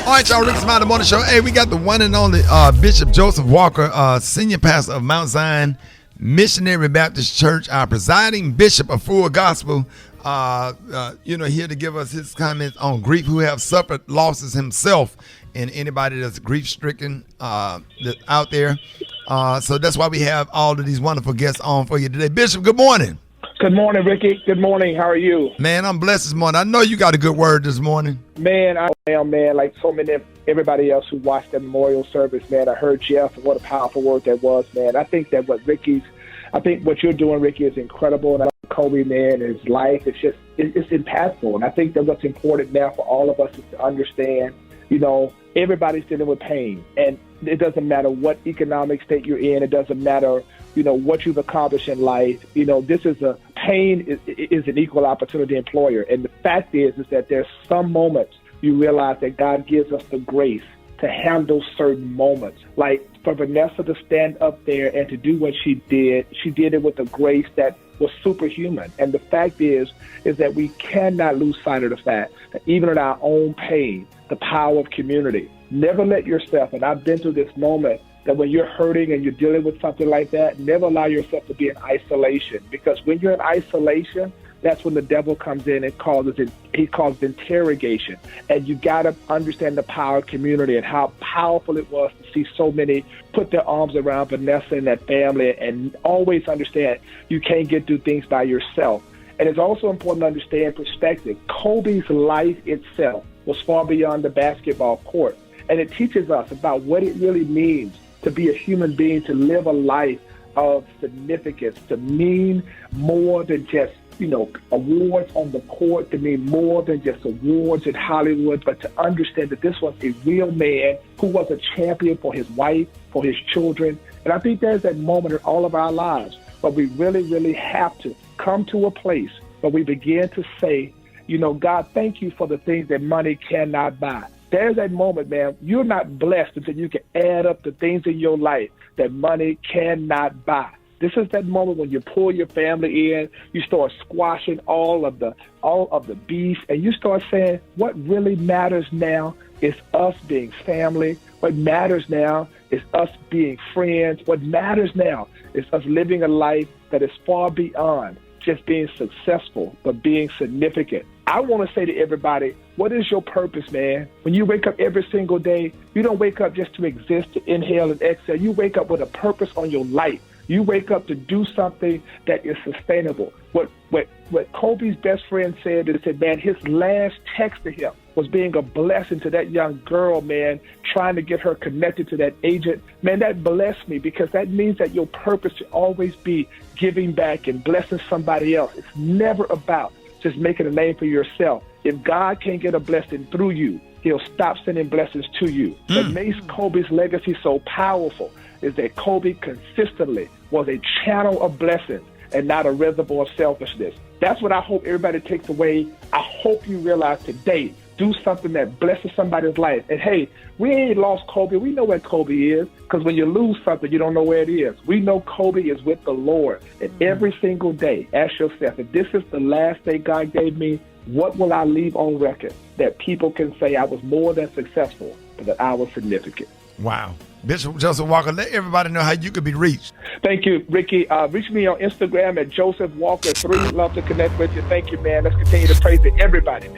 All right, y'all, Rick's Mountain Morning Show. Hey, we got the one and only Bishop Joseph Walker, senior pastor of Mount Zion Missionary Baptist Church, our presiding bishop of Full Gospel. Here to give us his comments on grief, who have suffered losses himself, and anybody that's grief-stricken out there. So that's why we have all of these wonderful guests on for you today. Bishop, good morning. Good morning, Ricky. Good morning. How are you? Man, I'm blessed this morning. I know you got a good word this morning. Man, I am, man. Like so many, everybody else who watched the memorial service, man, I heard Jeff, and what a powerful word that was, man. I think what you're doing, Ricky, is incredible. And I love Kobe, man, and his life. It's impactful. And I think that what's important now for all of us is to understand, everybody's dealing with pain. And it doesn't matter what economic state you're in. It doesn't matter, what you've accomplished in life. Pain is an equal opportunity employer. And the fact is that there's some moments you realize that God gives us the grace to handle certain moments. Like for Vanessa to stand up there and to do what she did it with a grace that was superhuman. And the fact is that we cannot lose sight of the fact that even in our own pain, the power of community. Never let yourself, and I've been through this moment, that when you're hurting and you're dealing with something like that, never allow yourself to be in isolation. Because when you're in isolation, that's when the devil comes in and causes interrogation. And you got to understand the power of community and how powerful it was to see so many put their arms around Vanessa and that family, and always understand you can't get through things by yourself. And it's also important to understand perspective. Kobe's life itself was far beyond the basketball court. And it teaches us about what it really means to be a human being, to live a life of significance, to mean more than just, awards on the court, to mean more than just awards in Hollywood, but to understand that this was a real man who was a champion for his wife, for his children. And I think there's that moment in all of our lives where we really, really have to come to a place where we begin to say, God, thank you for the things that money cannot buy. There's that moment, man. You're not blessed until you can add up the things in your life that money cannot buy. This is that moment when you pull your family in, you start squashing all of the beef, and you start saying, what really matters now is us being family. What matters now is us being friends. What matters now is us living a life that is far beyond just being successful, but being significant. I want to say to everybody, what is your purpose, man? When you wake up every single day, you don't wake up just to exist, to inhale and exhale. You wake up with a purpose on your life. You wake up to do something that is sustainable. What Kobe's best friend said is that, man, his last text to him was being a blessing to that young girl, man, trying to get her connected to that agent. Man, that blessed me, because that means that your purpose should always be giving back and blessing somebody else. It's never about just making a name for yourself. If God can't get a blessing through you, he'll stop sending blessings to you. What makes Kobe's legacy so powerful is that Kobe consistently was a channel of blessings and not a reservoir of selfishness. That's what I hope everybody takes away. I hope you realize today, do something that blesses somebody's life. And hey, we ain't lost Kobe. We know where Kobe is, because when you lose something, you don't know where it is. We know Kobe is with the Lord. And every single day, ask yourself, if this is the last day God gave me, what will I leave on record that people can say I was more than successful, but that I was significant? Wow. Bishop Joseph Walker, let everybody know how you could be reached. Thank you, Ricky. Reach me on Instagram at Joseph Walker 3. Love to connect with you. Thank you, man. Let's continue to pray for everybody, man.